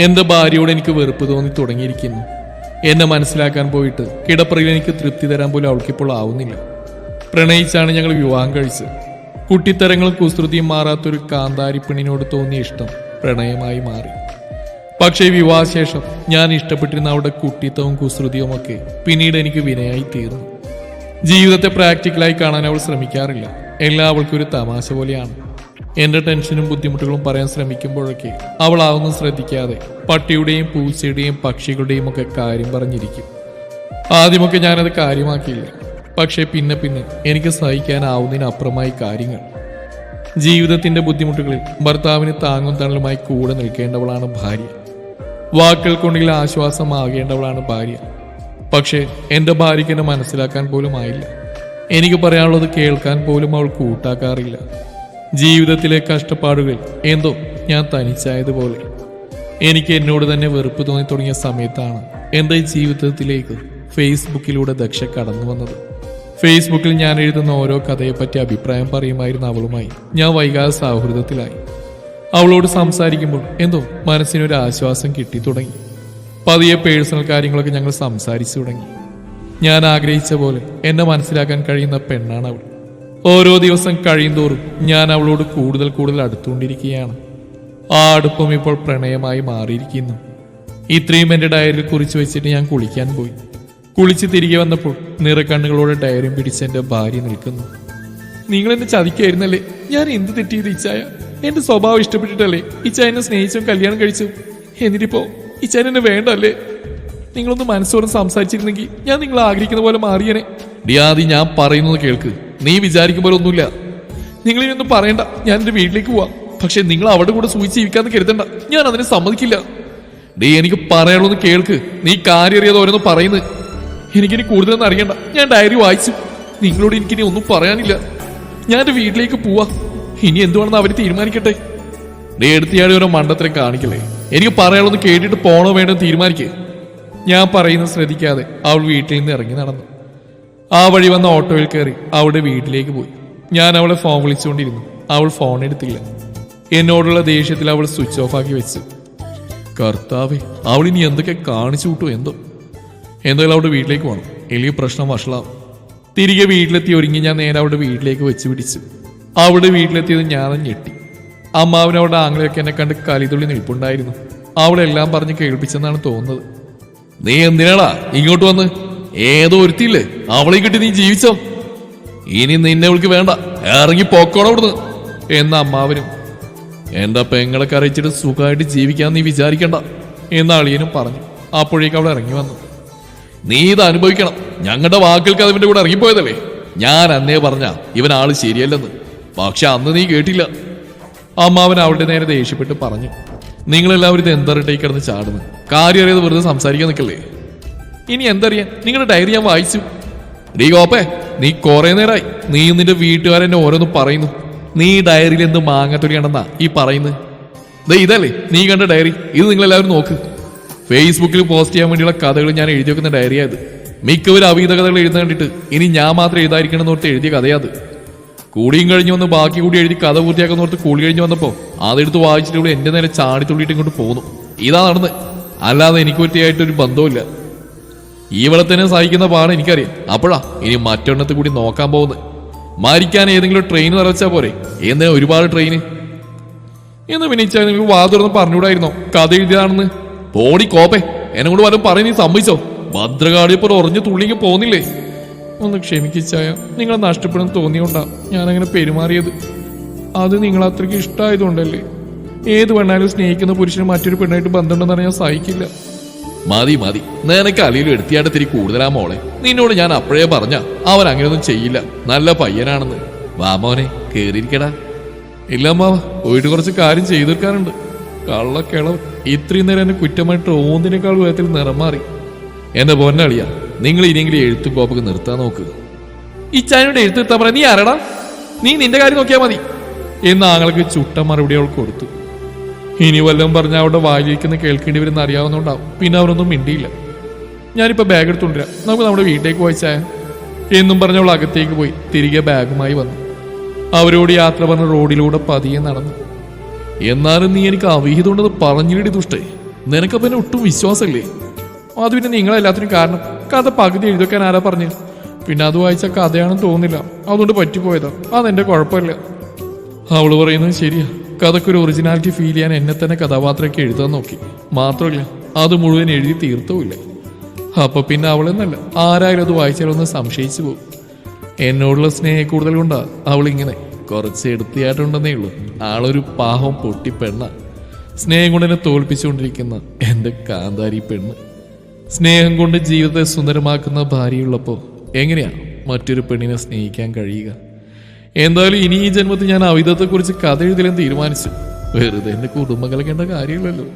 എന്റെ ഭാര്യയോട് എനിക്ക് വെറുപ്പ് തോന്നി തുടങ്ങിയിരിക്കുന്നു. എന്നെ മനസ്സിലാക്കാൻ പോയിട്ട് കിടപ്പറയിൽ എനിക്ക് തൃപ്തി തരാൻ പോലും അവൾക്കിപ്പോൾ ആവുന്നില്ല. പ്രണയിച്ചാണ് ഞങ്ങൾ വിവാഹം കഴിച്ചത്. കുട്ടിത്തരങ്ങളും കുസൃതിയും മാറാത്തൊരു കാന്താരി പെണ്ണിനോട് തോന്നിയ ഇഷ്ടം പ്രണയമായി മാറി. പക്ഷേ വിവാഹശേഷം ഞാൻ ഇഷ്ടപ്പെട്ടിരുന്ന അവളുടെ കുട്ടിത്തവും കുസൃതിയും ഒക്കെ പിന്നീട് എനിക്ക് വിനയായി തീർന്നു. ജീവിതത്തെ പ്രാക്ടിക്കലായി കാണാൻ അവൾ ശ്രമിക്കാറില്ല. എല്ലാം അവൾക്കൊരു തമാശ പോലെയാണ്. എന്റെ ടെൻഷനും ബുദ്ധിമുട്ടുകളും പറയാൻ ശ്രമിക്കുമ്പോഴൊക്കെ അവൾ അതൊന്നും ശ്രദ്ധിക്കാതെ പട്ടിയുടെയും പൂച്ചയുടെയും പക്ഷികളുടെയും ഒക്കെ കാര്യം പറഞ്ഞിരിക്കും. ആദ്യമൊക്കെ ഞാനത് കാര്യമാക്കിയില്ല. പക്ഷേ പിന്നെ പിന്നെ എനിക്ക് സഹിക്കാനാവുന്നതിനപ്പുറമായി കാര്യങ്ങൾ. ജീവിതത്തിന്റെ ബുദ്ധിമുട്ടുകളിൽ ഭർത്താവിന് താങ്ങും തണലുമായി കൂടെ നിൽക്കേണ്ടവളാണ് ഭാര്യ. വാക്കുകൾ കൊണ്ടെങ്കിലും ആശ്വാസമാകേണ്ടവളാണ് ഭാര്യ. പക്ഷേ എന്റെ ഭാര്യയ്ക്ക് എന്നെ മനസ്സിലാക്കാൻ പോലും ആയില്ല. എനിക്ക് പറയാനുള്ളത് കേൾക്കാൻ പോലും അവൾ കൂട്ടാക്കാറില്ല. ജീവിതത്തിലെ കഷ്ടപ്പാടുകൾ എന്തോ ഞാൻ തനിച്ചായതുപോലെ. എനിക്ക് എന്നോട് തന്നെ വെറുപ്പ് തോന്നി തുടങ്ങിയ സമയത്താണ് എൻ്റെ ജീവിതത്തിലേക്ക് ഫേസ്ബുക്കിലൂടെ ദക്ഷ കടന്നു വന്നത്. ഫേസ്ബുക്കിൽ ഞാൻ എഴുതുന്ന ഓരോ കഥയെപ്പറ്റി അഭിപ്രായം പറയുമായിരുന്ന അവളുമായി ഞാൻ വൈകാതെ സൗഹൃദത്തിലായി. അവളോട് സംസാരിക്കുമ്പോൾ എന്തോ മനസ്സിനൊരു ആശ്വാസം കിട്ടി തുടങ്ങി. പതിയെ പേഴ്സണൽ കാര്യങ്ങളൊക്കെ ഞങ്ങൾ സംസാരിച്ചു തുടങ്ങി. ഞാൻ ആഗ്രഹിച്ച പോലെ എന്നെ മനസ്സിലാക്കാൻ കഴിയുന്ന പെണ്ണാണ് അവൾ. ഓരോ ദിവസം കഴിയുന്തോറും ഞാൻ അവളോട് കൂടുതൽ കൂടുതൽ അടുത്തുകൊണ്ടിരിക്കുകയാണ്. ആ അടുപ്പം ഇപ്പോൾ പ്രണയമായി മാറിയിരിക്കുന്നു. ഇത്രയും എൻ്റെ ഡയറിയിൽ കുറിച്ച് വെച്ചിട്ട് ഞാൻ കുളിക്കാൻ പോയി. കുളിച്ച് തിരികെ വന്നപ്പോൾ നിറക്കണ്ണുകളോടെ ഡയറിയും പിടിച്ച് എൻ്റെ ഭാര്യ നിൽക്കുന്നു. നിങ്ങൾ എന്നെ ചതിക്കായിരുന്നല്ലേ? ഞാൻ എന്ത് തെറ്റിയത് ഇച്ചായ? എന്റെ സ്വഭാവം ഇഷ്ടപ്പെട്ടിട്ടല്ലേ ഇച്ചായ എന്നെ സ്നേഹിച്ചും കല്യാണം കഴിച്ചു? എന്നിട്ടിപ്പോ ഇച്ചായ എന്നെ വേണ്ടല്ലേ? നിങ്ങളൊന്ന് മനസ്സോടെ സംസാരിച്ചിരുന്നെങ്കിൽ ഞാൻ നിങ്ങൾ ആഗ്രഹിക്കുന്ന പോലെ മാറിയനെ. ഡിയാദി, ഞാൻ പറയുന്നത് കേൾക്ക്. നീ വിചാരിക്കും പോലെ ഒന്നുമില്ല. നിങ്ങൾ ഇതൊന്നും പറയണ്ട. ഞാൻ എന്റെ വീട്ടിലേക്ക് പോവാം. പക്ഷെ നിങ്ങൾ അവിടെ കൂടെ സൂചിച്ച് ജീവിക്കാന്ന് കരുതണ്ട. ഞാൻ അതിനെ സമ്മതിക്കില്ല. ഡീ, എനിക്ക് പറയാനുള്ളത് കേൾക്ക്. നീ കാര്യം അറിയാതെ ഓരോന്ന് പറയുന്നത്. എനിക്കിനി കൂടുതലൊന്നും അറിയണ്ട. ഞാൻ ഡയറി വായിച്ചു. നിങ്ങളോട് എനിക്കിനി ഒന്നും പറയാനില്ല. ഞാൻ എന്റെ വീട്ടിലേക്ക് പോവാ. ഇനി എന്തുവാണെന്ന് അവർ തീരുമാനിക്കട്ടെ. ഡേ, എടുത്തിയാടി ഓരോ മണ്ടത്തിനെ കാണിക്കല്ലേ. എനിക്ക് പറയാനുള്ളത് കേട്ടിട്ട് പോണോ വേണ്ടോ തീരുമാനിക്കേ. ഞാൻ പറയുന്നത് ശ്രദ്ധിക്കാതെ അവൾ വീട്ടിൽ നിന്ന് ഇറങ്ങി നടന്നു. ആ വഴി വന്ന ഓട്ടോയിൽ കയറി അവളുടെ വീട്ടിലേക്ക് പോയി. ഞാൻ അവളെ ഫോൺ വിളിച്ചുകൊണ്ടിരുന്നു. അവൾ ഫോൺ എടുത്തില്ല. എന്നോടുള്ള ദേഷ്യത്തിൽ അവൾ സ്വിച്ച് ഓഫ് ആക്കി വെച്ചു. കർത്താവേ, അവൾ ഇനി എന്തൊക്കെ കാണിച്ചു കൂട്ടോ എന്തോ. എന്തായാലും അവളുടെ വീട്ടിലേക്ക് പോകണം. അല്ലെങ്കിൽ പ്രശ്നം വഷളാവും. തിരികെ വീട്ടിലെത്തി ഒരുങ്ങി ഞാൻ നേരെ അവളുടെ വീട്ടിലേക്ക് വെച്ച് പിടിച്ചു. അവളുടെ വീട്ടിലെത്തിയത് ഞാനും ഞെട്ടി. അമ്മാവൻ അവളുടെ ആങ്ങളെയൊക്കെ എന്നെ കണ്ട് കലിതുള്ളി നിൽപ്പുണ്ടായിരുന്നു. അവളെല്ലാം പറഞ്ഞ് കേൾപ്പിച്ചെന്നാണ് തോന്നുന്നത്. നീ എന്തിനാടാ ഇങ്ങോട്ട് വന്ന്? ഏതോ ഒരുത്തിയില്ലേ, അവളെ കിട്ടി നീ ജീവിച്ചോ? ഇനി നിന്നെ അവൾക്ക് വേണ്ട, ഇറങ്ങി പോക്കോണം അവിടുന്ന് എന്ന അമ്മാവനും. എന്റെ പെങ്ങളെ കരയിച്ചിട്ട് സുഖമായിട്ട് ജീവിക്കാൻ നീ വിചാരിക്കണ്ട എന്ന അളിയനും പറഞ്ഞു. അപ്പോഴേക്ക് അവൾ ഇറങ്ങി വന്നു. നീ ഇത് അനുഭവിക്കണം. ഞങ്ങളുടെ വാക്കുകൾക്ക് അതിന്റെ കൂടെ ഇറങ്ങിപ്പോയതല്ലേ. ഞാൻ അന്നേ പറഞ്ഞ ഇവൻ ആള് ശരിയല്ലെന്ന്. പക്ഷെ അന്ന് നീ കേട്ടില്ല. അമ്മാവൻ അവളുടെ നേരെ ദേഷ്യപ്പെട്ട് പറഞ്ഞു. നിങ്ങളെല്ലാവരും ഇത് എന്തറിട്ടേക്ക് കിടന്ന് ചാടുന്നു. കാര്യം അറിയാതെ വെറുതെ സംസാരിക്കാൻ നിൽക്കല്ലേ. ഇനി എന്തറിയാൻ? നിങ്ങളുടെ ഡയറി ഞാൻ വായിച്ചു. ഡീ കോപ്പേ, നീ കുറെ നേരമായി നീ നിന്റെ വീട്ടുകാരെന്നെ ഓരോന്ന് പറയുന്നു. നീ ഡയറിയിൽ എന്ത് മാങ്ങാത്തൊലിയാണെന്നാ ഈ പറയുന്നത്? ഇതല്ലേ നീ കണ്ട ഡയറി? ഇത് നിങ്ങളെല്ലാവരും നോക്ക്. ഫേസ്ബുക്കിൽ പോസ്റ്റ് ചെയ്യാൻ വേണ്ടിയുള്ള കഥകൾ ഞാൻ എഴുതി വെക്കുന്ന ഡയറിയാത്. മിക്കവരും അവീത കഥകൾ എഴുതാൻ കണ്ടിട്ട് ഇനി ഞാൻ മാത്രം എഴുതാതിരിക്കണം എന്നോർത്ത് എഴുതിയ കഥയാത്. കൂടിയും കഴിഞ്ഞു വന്ന് ബാക്കി കൂടി എഴുതി കഥ പൂർത്തിയാക്കുന്നോർത്ത് കൂടി കഴിഞ്ഞു വന്നപ്പോ അതെടുത്ത് വായിച്ചിട്ട് എന്റെ നേരെ ചാടിത്തുള്ളിയിട്ട് ഇങ്ങോട്ട് പോകുന്നു. ഇതാ നടന്ന്. അല്ലാതെ എനിക്ക് പറ്റിയായിട്ടൊരു ബന്ധവുമില്ല. ഇവളെ തന്നെ സഹിക്കുന്ന പാട് എനിക്കറിയാം. അപ്പോഴാ ഇനി മറ്റൊണ്ണത്തെ കൂടി നോക്കാൻ പോകുന്നത്. മരിക്കാൻ ഏതെങ്കിലും ട്രെയിൻ നിറച്ചാ പോരെ, എന്തിനാ ഒരുപാട് ട്രെയിന് എന്ന് വിനിച്ചാൽ നിങ്ങൾക്ക് വാ തുറന്ന് പറഞ്ഞുകൂടായിരുന്നോ കഥ എഴുതിയതാണെന്ന്? പോടി കോപ്പേ, എന്നെ കൊണ്ട് വല്ലതും പറയും. നീ സമ്മതിച്ചോ? ഭദ്രകാളിയപ്പോൾ ഉറഞ്ഞു തുള്ളിങ്ങി പോകുന്നില്ലേ? ഒന്ന് ക്ഷമിക്കിച്ചായ, നിങ്ങളെ നഷ്ടപ്പെടുന്ന തോന്നിയോണ്ടാ ഞാനങ്ങനെ പെരുമാറിയത്. അത് നിങ്ങൾ അത്രയ്ക്ക് ഇഷ്ടമായതുകൊണ്ടല്ലേ. ഏത് പെണ്ണാലും സ്നേഹിക്കുന്ന പുരുഷന് മറ്റൊരു പെണ്ണായിട്ട് ബന്ധമുണ്ടെന്ന് പറഞ്ഞാൽ സഹിക്കില്ല. മതി മതി, നിനക്ക് അലിയിലും എടുത്തിയാട്ടത്തിരി കൂടുതലാ മോളെ. നിന്നോട് ഞാൻ അപ്പോഴേ പറഞ്ഞ അവൻ അങ്ങനെയൊന്നും ചെയ്യില്ല, നല്ല പയ്യനാണെന്ന്. വാ മോനെ, കേറിയിരിക്കടാ. ഇല്ല അമ്മാവ, പോയിട്ട് കുറച്ച് കാര്യം ചെയ്തു തീർക്കാനുണ്ട്. കള്ളക്കിളവ് ഇത്രയും നേരം എന്നെ കുറ്റമായിട്ട് ഓന്നിനേക്കാൾ വിധത്തിൽ നിറം മാറി. എന്റെ പൊന്നളിയാ, നിങ്ങൾ ഇനിയെങ്കിലും എഴുത്തും കോപ്പൊക്കെ നിർത്താൻ നോക്ക്. ഈ ചാനോട് എഴുത്ത് നിർത്താൻ പറയാം. നീ ആരടാ? നീ നിന്റെ കാര്യം നോക്കിയാൽ മതി എന്ന് ആങ്ങൾക്ക് ചുട്ട മറുപടി അവൾ കൊടുത്തു. ഇനി വല്ലതും പറഞ്ഞ അവളുടെ വായിലിരിക്കുന്ന കേൾക്കേണ്ടി വരുന്ന അറിയാവുന്നതുകൊണ്ടാവും പിന്നെ അവരൊന്നും മിണ്ടിയില്ല. ഞാനിപ്പോൾ ബാഗ് എടുത്തുകൊണ്ടിരാം, നമുക്ക് നമ്മുടെ വീട്ടിലേക്ക് പോയിച്ചായ എന്നും പറഞ്ഞവൾ അകത്തേക്ക് പോയി തിരികെ ബാഗുമായി വന്നു. അവരോട് യാത്ര പറഞ്ഞ റോഡിലൂടെ പതിയെ നടന്നു. എന്നാലും നീ എനിക്ക് അവിഹിതമുണ്ടെന്ന് പറഞ്ഞില്ലടി ദുഷ്ടേ. നിനക്കപ്പം എന്നെ ഒട്ടും വിശ്വാസമല്ലേ? അത് പിന്നെ നിങ്ങളെല്ലാത്തിനും കാരണം. കഥ പകുതി എഴുതൊക്കാൻ ആരാ പറഞ്ഞു? പിന്നെ അത് വായിച്ച കഥയാണെന്ന് തോന്നില്ല, അതുകൊണ്ട് പറ്റിപ്പോയതാ. അതെന്റെ കുഴപ്പമില്ല. അവള് പറയുന്നത് ശരിയാ. കഥക്കൊരു ഒറിജിനാലിറ്റി ഫീൽ ചെയ്യാൻ എന്നെ തന്നെ കഥാപാത്രമൊക്കെ എഴുതാൻ നോക്കി. മാത്രമല്ല അത് മുഴുവൻ എഴുതി തീർത്തുമില്ല. അപ്പൊ പിന്നെ അവളെന്നല്ല ആരായാലും അത് വായിച്ചാലൊന്ന് സംശയിച്ചു പോകും. എന്നോടുള്ള സ്നേഹ കൂടുതൽ കൊണ്ടാ അവളിങ്ങനെ കുറച്ച് എടുത്തിയായിട്ടുണ്ടെന്നേ ഉള്ളൂ. ആളൊരു പാവം പൊട്ടിപ്പെണ്ണ. സ്നേഹം കൊണ്ട് എന്നെ തോൽപ്പിച്ചുകൊണ്ടിരിക്കുന്ന എന്റെ കാന്താരി പെണ്ണ്. സ്നേഹം കൊണ്ട് ജീവിതത്തെ സുന്ദരമാക്കുന്ന ഭാര്യയുള്ളപ്പോൾ എങ്ങനെയാ മറ്റൊരു പെണ്ണിനെ സ്നേഹിക്കാൻ കഴിയുക? എന്തായാലും ഇനി ഈ ജന്മത്തിൽ ഞാൻ അവിധത്തെക്കുറിച്ച് കഥ എഴുതലെന്ന് തീരുമാനിച്ചു. വെറുതെ എന്റെ കുടുംബം കലക്കേണ്ട കാര്യമില്ലല്ലോ.